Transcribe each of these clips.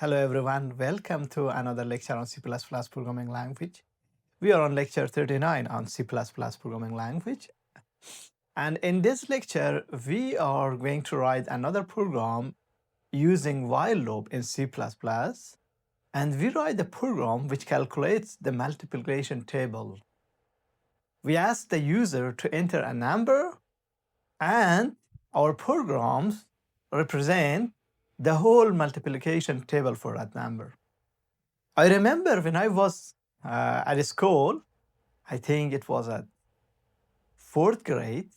Hello everyone, welcome to another lecture on C++ programming language. We are on lecture 39 on C++ programming language. And in this lecture, we are going to write another program using while loop in C++. And we write the program which calculates the multiplication table. We ask the user to enter a number, and our programs represent the whole multiplication table for that number. I remember when I was at school, I think it was at fourth grade,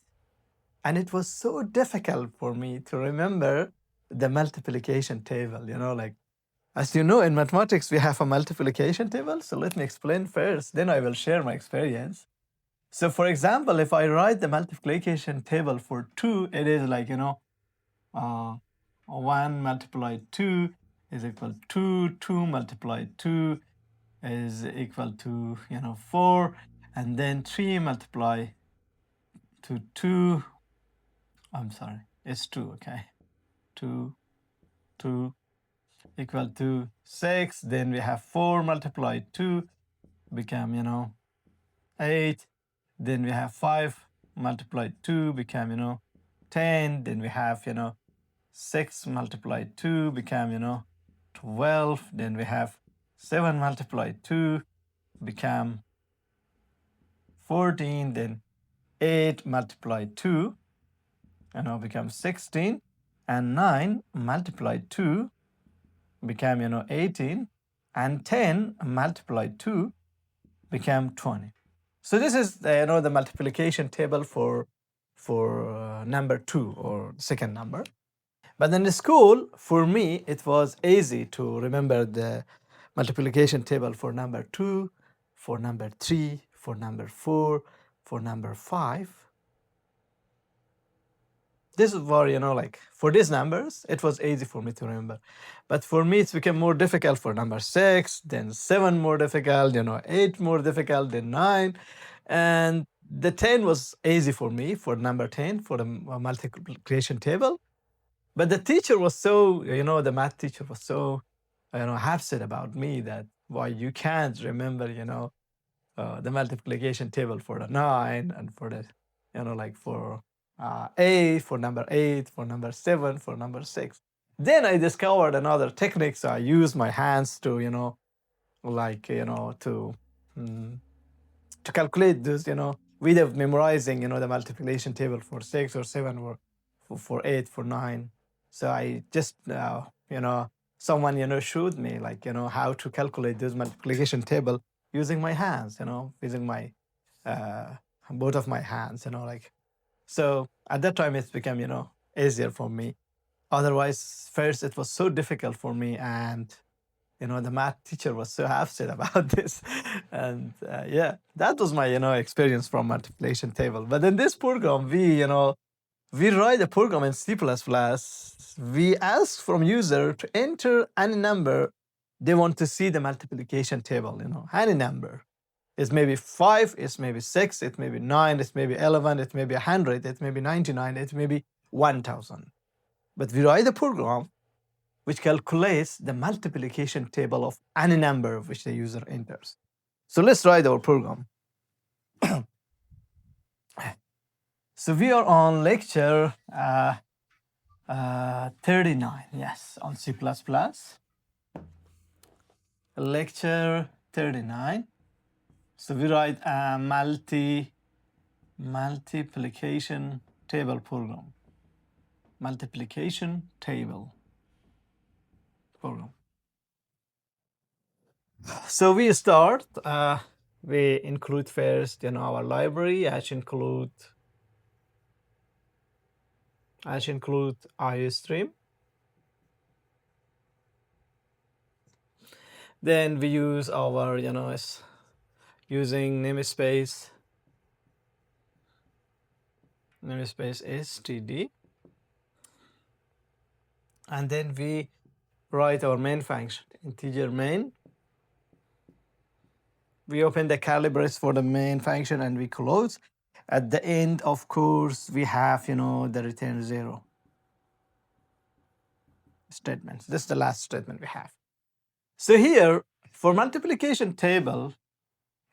and it was so difficult for me to remember the multiplication table. As you know, in mathematics, we have a multiplication table. So let me explain first, then I will share my experience. So for example, if I write the multiplication table for 2, it is like, 1 multiplied 2 is equal to 2 multiplied 2 is equal to 4, and then 3 multiply to 2, I'm sorry, it's 2, okay, 2 equal to 6. Then we have 4 multiplied 2 become 8. Then we have 5 multiplied 2 become 10. Then we have 6 multiplied 2 become 12. Then we have 7 multiplied 2 become 14. Then 8 multiplied 2 becomes 16. And 9 multiplied 2 become 18. And 10 multiplied 2 become 20. So this is the multiplication table for number 2, or second number. But in the school, for me, it was easy to remember the multiplication table for number 2, for number 3, for number 4, for number 5. This were, for these numbers, it was easy for me to remember. But for me, it's become more difficult for number 6, then 7 more difficult, 8 more difficult, then 9. And the 10 was easy for me, for number 10, for the multiplication table. But the teacher was so, the math teacher was so, upset about me that why you can't remember, the multiplication table for the 9 and for the, for 8, for number 8, for number 7, for number 6. Then I discovered another technique. So I used my hands to, to calculate this, without memorizing, the multiplication table for 6 or 7 or for 8, for 9. So I just, someone, showed me how to calculate this multiplication table using my hands, using my, both of my hands, So at that time it's become, easier for me. Otherwise, first it was so difficult for me, and the math teacher was so upset about this. And yeah, that was my experience from multiplication table. But in this program, we write a program in C++. We ask from user to enter any number they want to see the multiplication table. Any number. It's maybe 5, it's maybe 6, it may be 9, it may be 11, it may be 100, it may be 99, it may be 1000. But we write a program which calculates the multiplication table of any number which the user enters. So let's write our program. So we are on lecture 39, yes, on C++. Lecture 39. So we write a multiplication table program. Multiplication table program. So we start, we include first, our library, as include IOStream. Then we use our, using namespace std. And then we write our main function, integer main. We open the curly brace for the main function and we close. At the end, of course, we have, the return 0 statements. This is the last statement we have. So here, for multiplication table,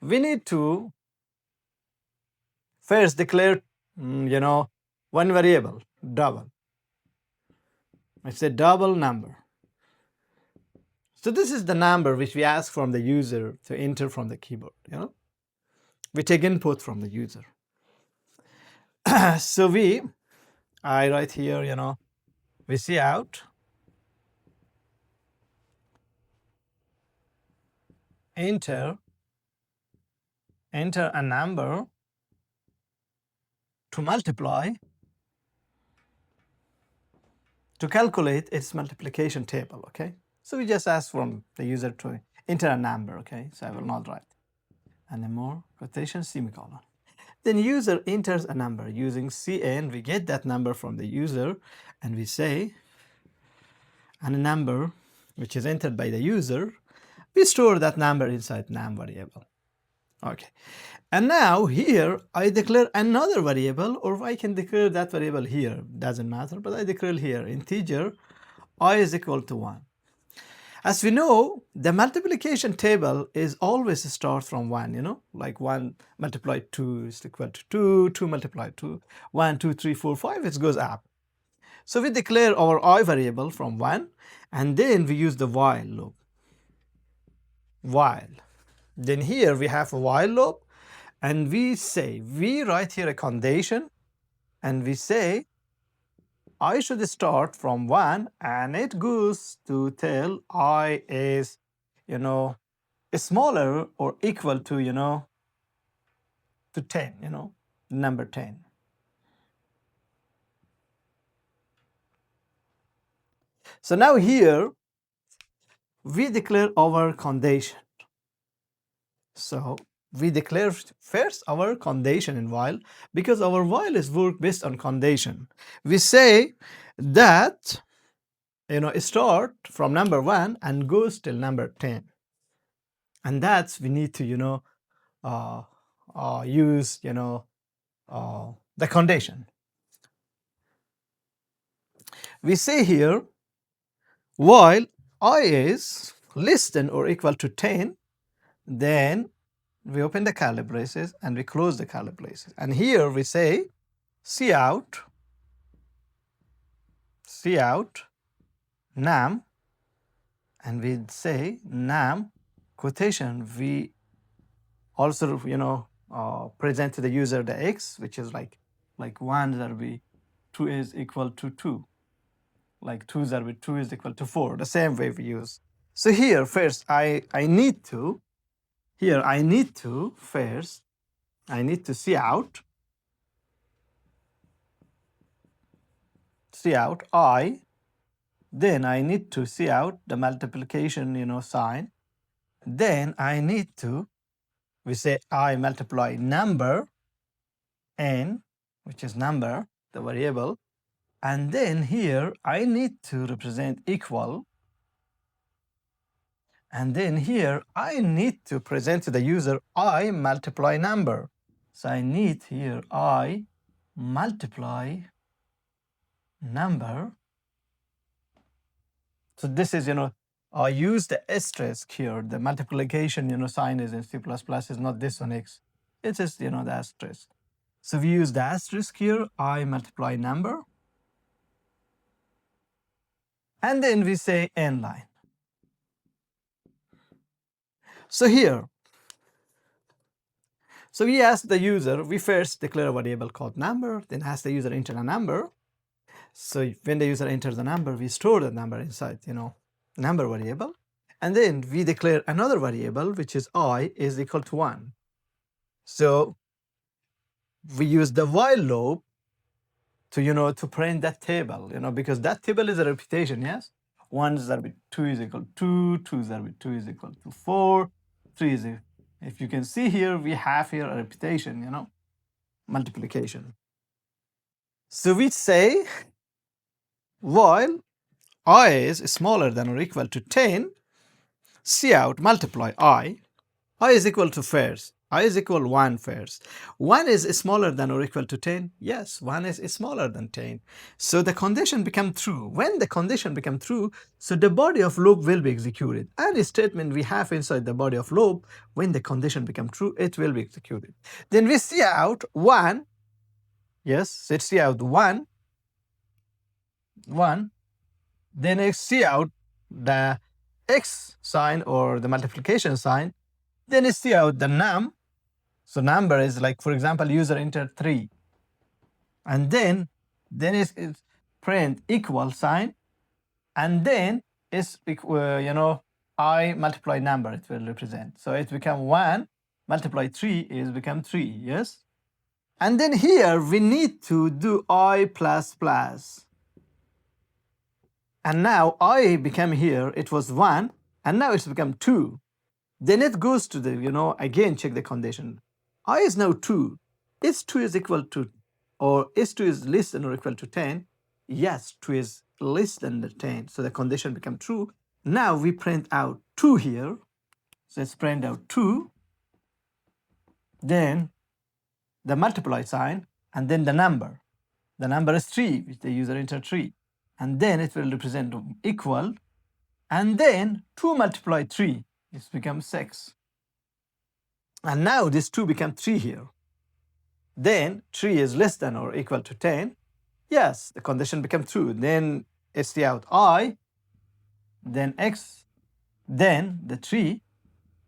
we need to first declare, one variable, double. It's a double number. So this is the number which we ask from the user to enter from the keyboard. We take input from the user. So I write here, we see out enter a number to multiply, to calculate its multiplication table, okay? So we just ask from the user to enter a number, okay? So I will not write anymore, quotation, semicolon. Then user enters a number using cn, we get that number from the user, and we say, and a number which is entered by the user, we store that number inside num variable. Okay, and now here I declare another variable, or I can declare that variable here, doesn't matter, but I declare here integer I is equal to 1. As we know, the multiplication table is always start from 1, like 1 multiplied 2 is equal to 2, 2 multiplied 2, 1, 2, 3, 4, 5, it goes up. So we declare our I variable from 1, and then we use the while loop. While. Then here we have a while loop, and we write here a condition, and we say I should start from 1, and it goes to tell I is, smaller or equal to, to 10, number 10. So now here we declare our condition. So we declare first our condition in while, because our while is work based on condition. We say that start from number 1 and goes till number 10, and that's we need to use the condition. We say here while I is less than or equal to 10, then we open the curly braces and we close the curly braces, and here we say cout num, and we say num quotation, we also present to the user the x, which is like 1 that will be 2 is equal to 2, like 2 that will be 2 is equal to 4, the same way we use. So here first I need to first cout I, then I need to cout the multiplication sign, then I need to, we say I multiply number n, which is number, the variable, and then here I need to represent equal, and then here I need to present to the user I multiply number. So I need here I multiply number. So this is I use the asterisk here. The multiplication sign is in C++, is not this on X. It's just the asterisk. So we use the asterisk here, I multiply number, and then we say n line. So here, so we ask the user, we first declare a variable called number, then ask the user enter a number. So when the user enters the number, we store the number inside number variable, and then we declare another variable which is I is equal to 1. So we use the while loop to to print that table, because that table is a repetition, yes? 1 is that with 2 is equal to 2, 2 is that with 2 is equal to 4, 3 is, if you can see here, we have here a repetition, multiplication. So we say while I is smaller than or equal to 10, cout multiply I is equal to first I is equal 1 first. 1 is smaller than or equal to 10? Yes, 1 is smaller than 10. So the condition become true. When the condition become true, so the body of loop will be executed. Any statement we have inside the body of loop, when the condition become true, it will be executed. Then we see out 1. Yes, let's see out 1. Then I see out the x sign or the multiplication sign. Then I see out the num. So number is like, for example, user entered 3. And then it's print equal sign. And then it's, I multiply number it will represent. So it become 1 multiply 3 is become 3, yes? And then here we need to do I plus plus. And now I become here, it was 1, and now it's become 2. Then it goes to the, again check the condition. I is now 2. Is 2 is equal to, or is 2 is less than or equal to 10? Yes, 2 is less than the 10. So the condition become true. Now we print out 2 here. So let's print out 2. Then the multiply sign, and then the number. The number is 3, which the user entered 3. And then it will represent equal. And then 2 multiply 3, it becomes 6. And now this 2 becomes 3 here. Then 3 is less than or equal to 10. Yes, the condition becomes true. Then it's the out I, then x, then the 3,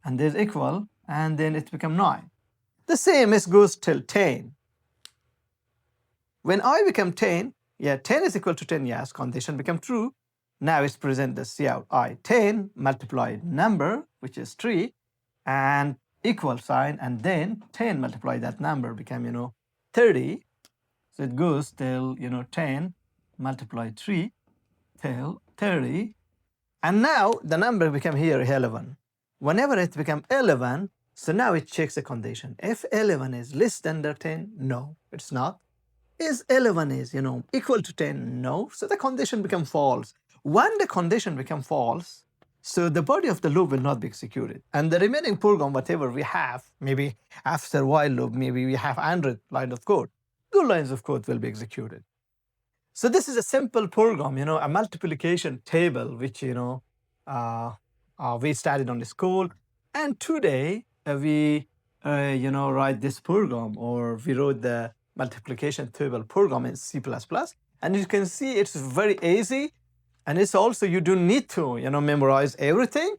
and there's equal, and then it becomes 9. The same as goes till 10. When I become 10, 10 is equal to 10, yes, condition become true. Now it's present the C out I. 10 multiplied number, which is 3, and equal sign, and then 10 multiply that number become, 30. So it goes till, 10 multiply 3 till 30. And now the number become here 11. Whenever it become 11, so now it checks the condition. If 11 is less than the 10, no, it's not. Is 11 is, equal to 10, no. So the condition become false. When the condition become false, so the body of the loop will not be executed. And the remaining program, whatever we have, maybe after while loop, maybe we have 100 lines of code. 2 lines of code will be executed. So this is a simple program, a multiplication table, which, we studied on the school. And today we, write this program, or we wrote the multiplication table program in C++. And you can see it's very easy. And it's also, you don't need to, memorize everything,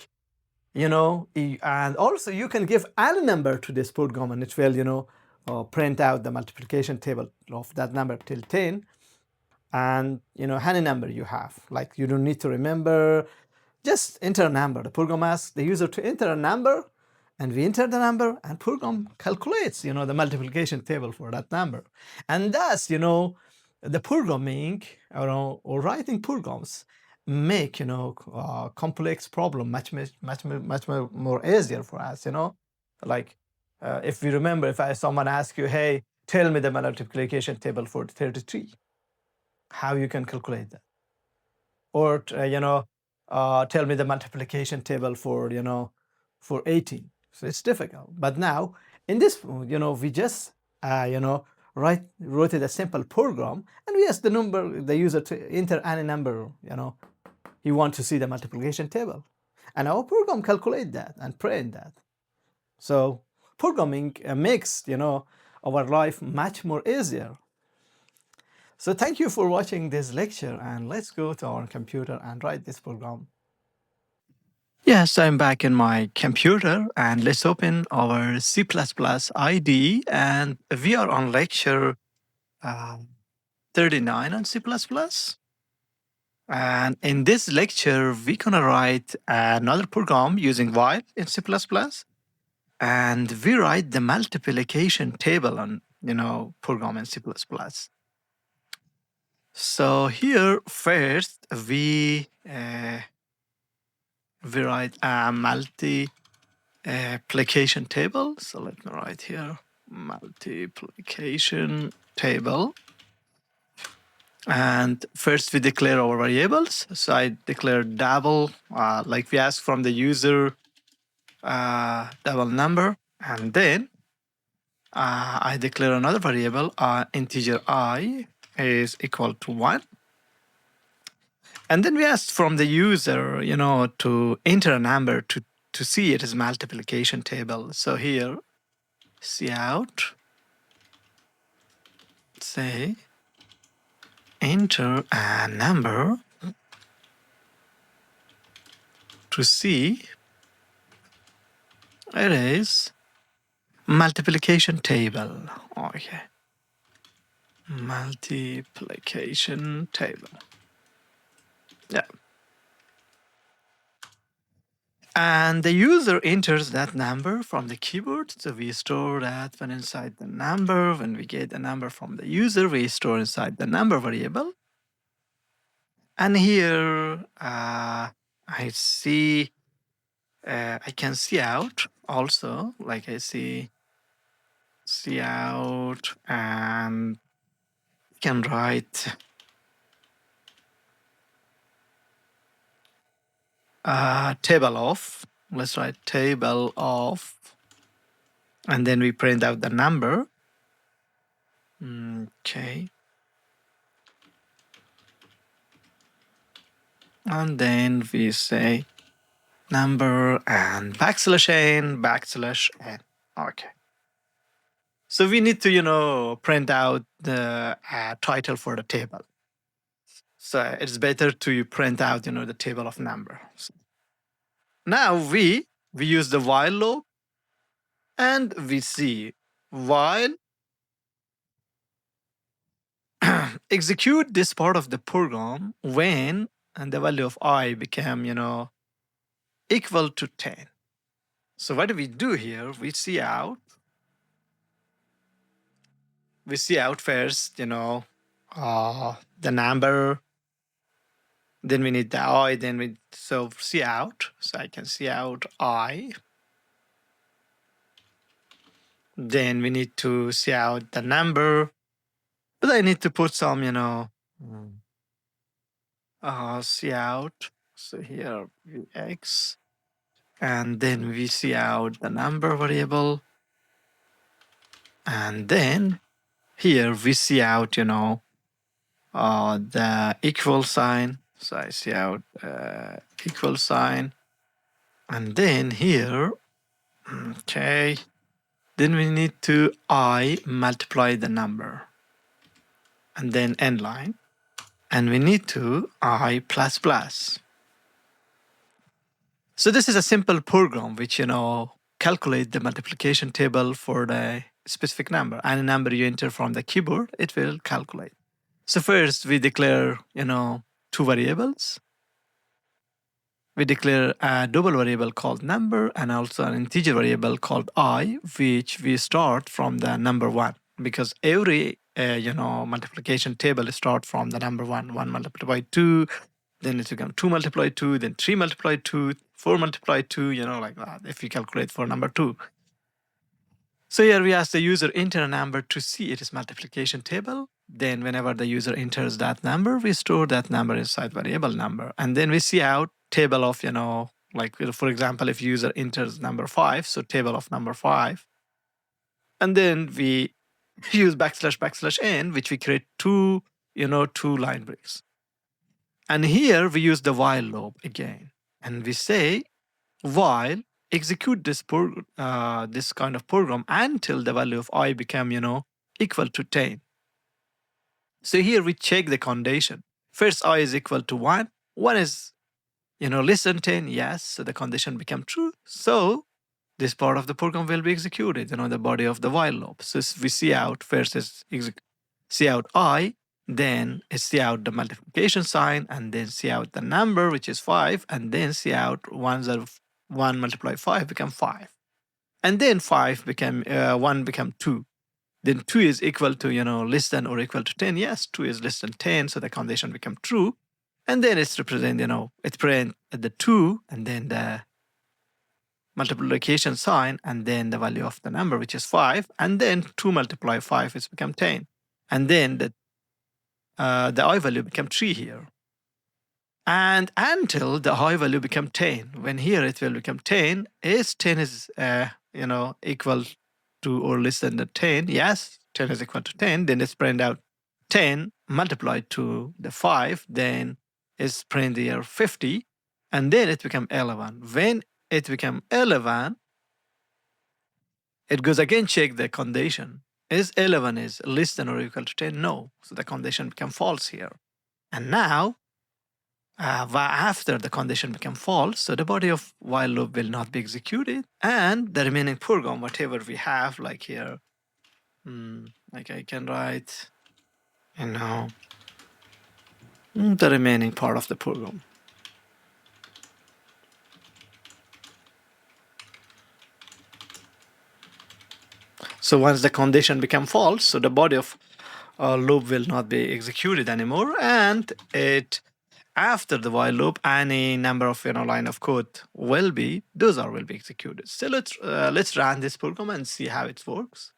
and also you can give any number to this program, and it will, print out the multiplication table of that number till 10. And, any number you have, like you don't need to remember, just enter a number. The program asks the user to enter a number, and we enter the number, and program calculates, the multiplication table for that number. And thus, the programming or writing programs make complex problem much more easier for us. Like if we remember, if someone asks you, hey, tell me the multiplication table for 33, how you can calculate that? Or tell me the multiplication table for for 18. So it's difficult. But now in this, we just wrote a simple program, and we ask the user to enter any number, you want to see the multiplication table. And our program calculate that and print that. So programming makes, our life much more easier. So thank you for watching this lecture, and let's go to our computer and write this program. Yes, I'm back in my computer, and let's open our C++ IDE, and we are on lecture 39 on C++. And in this lecture, we're gonna write another program using while in C++, and we write the multiplication table on, program in C++. So here first we write a multiplication table. So let me write here multiplication table. And first we declare our variables. So I declare double, like we ask from the user, double number. And then I declare another variable, integer I is equal to 1. And then we ask from the user, to enter a number to see it as multiplication table. So here, cout, say, enter a number to see it is multiplication table. Okay. Multiplication table. Yeah. And the user enters that number from the keyboard. So we store that one inside the number. When we get the number from the user, we store inside the number variable. And here I see, I can cout also, like I see cout, and can write table of, let's write table of, and then we print out the number. Okay. And then we say number and \n. Okay. So we need to, print out the title for the table. So it's better to print out, the table of numbers. Now we use the while loop, and we see while execute this part of the program when and the value of I became, equal to 10. So what do we do here? We cout. We cout first, the number. Then we need the I. Then we cout. So I can cout I. Then we need to cout the number. But I need to put some, cout. So here x. And then we cout the number variable. And then here we cout, the equal sign. So I cout equal sign. And then here, okay, then we need to I multiply the number. And then end line. And we need to I plus plus. So this is a simple program which, calculate the multiplication table for the specific number. Any number you enter from the keyboard, it will calculate. So first we declare, two variables. We declare a double variable called number and also an integer variable called I, which we start from the number 1, because every multiplication table starts from the number 1. 1 multiplied by 2, then it becomes 2 multiplied 2, then 3 multiplied 2, 4 multiplied 2, like that, if you calculate for number 2. So here we ask the user enter a number to see its multiplication table. Then whenever the user enters that number, we store that number inside variable number. And then we cout table of, like for example, if user enters number 5, so table of number 5. And then we use \n, which we create two line breaks. And here we use the while loop again. And we say while execute this this kind of program until the value of I become, equal to 10. So here we check the condition. First, I is equal to 1. 1 is, less than 10. Yes, so the condition become true. So this part of the program will be executed, the body of the while loop. So we cout first is cout I, then cout the multiplication sign, and then cout the number, which is 5, and then cout 1 multiplied 5 become 5. And then 1 become 2. Then 2 is equal to, less than or equal to 10. Yes, 2 is less than 10, so the condition become true. And then it's represent, it print the 2, and then the multiplication sign, and then the value of the number, which is 5. And then 2 multiplied 5 is become 10. And then the I value become 3 here. And until the I value become 10, when here it will become 10, is 10 is, equal to or less than the 10. Yes, 10 is equal to 10. Then let's print out 10 multiplied to the 5. Then it's print here 50. And then it become 11. When it become 11, it goes again check the condition. Is 11 is less than or equal to 10? No. So the condition become false here. And now, after the condition become false, so the body of while loop will not be executed. And the remaining program, whatever we have, like here, like I can write, the remaining part of the program. So once the condition become false, so the body of loop will not be executed anymore, and it after the while loop, any number of line of code will be executed. So let's run this program and see how it works.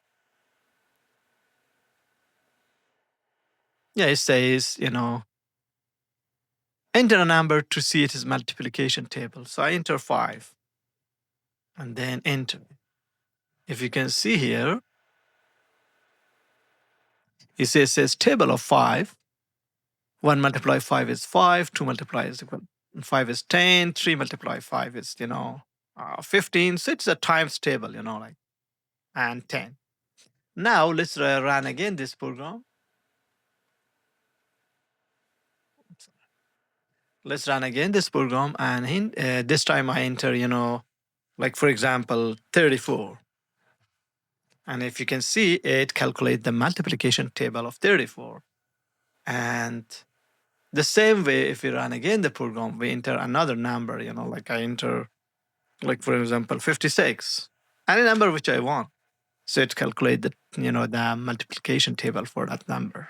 Yeah, it says enter a number to see its multiplication table. So I enter 5, and then enter. If you can see here, it says table of 5. 1 multiply 5 is 5. 2 multiply is equal 5 is 10. 3 multiply 5 is 15. So it's a times table, and 10. Now let's run again this program. Let's run again this program, and this time I enter, like for example, 34. And if you can see, it calculates the multiplication table of 34. And the same way, if we run again the program, we enter another number, like I enter, like for example, 56, any number which I want. So it calculates the, the multiplication table for that number.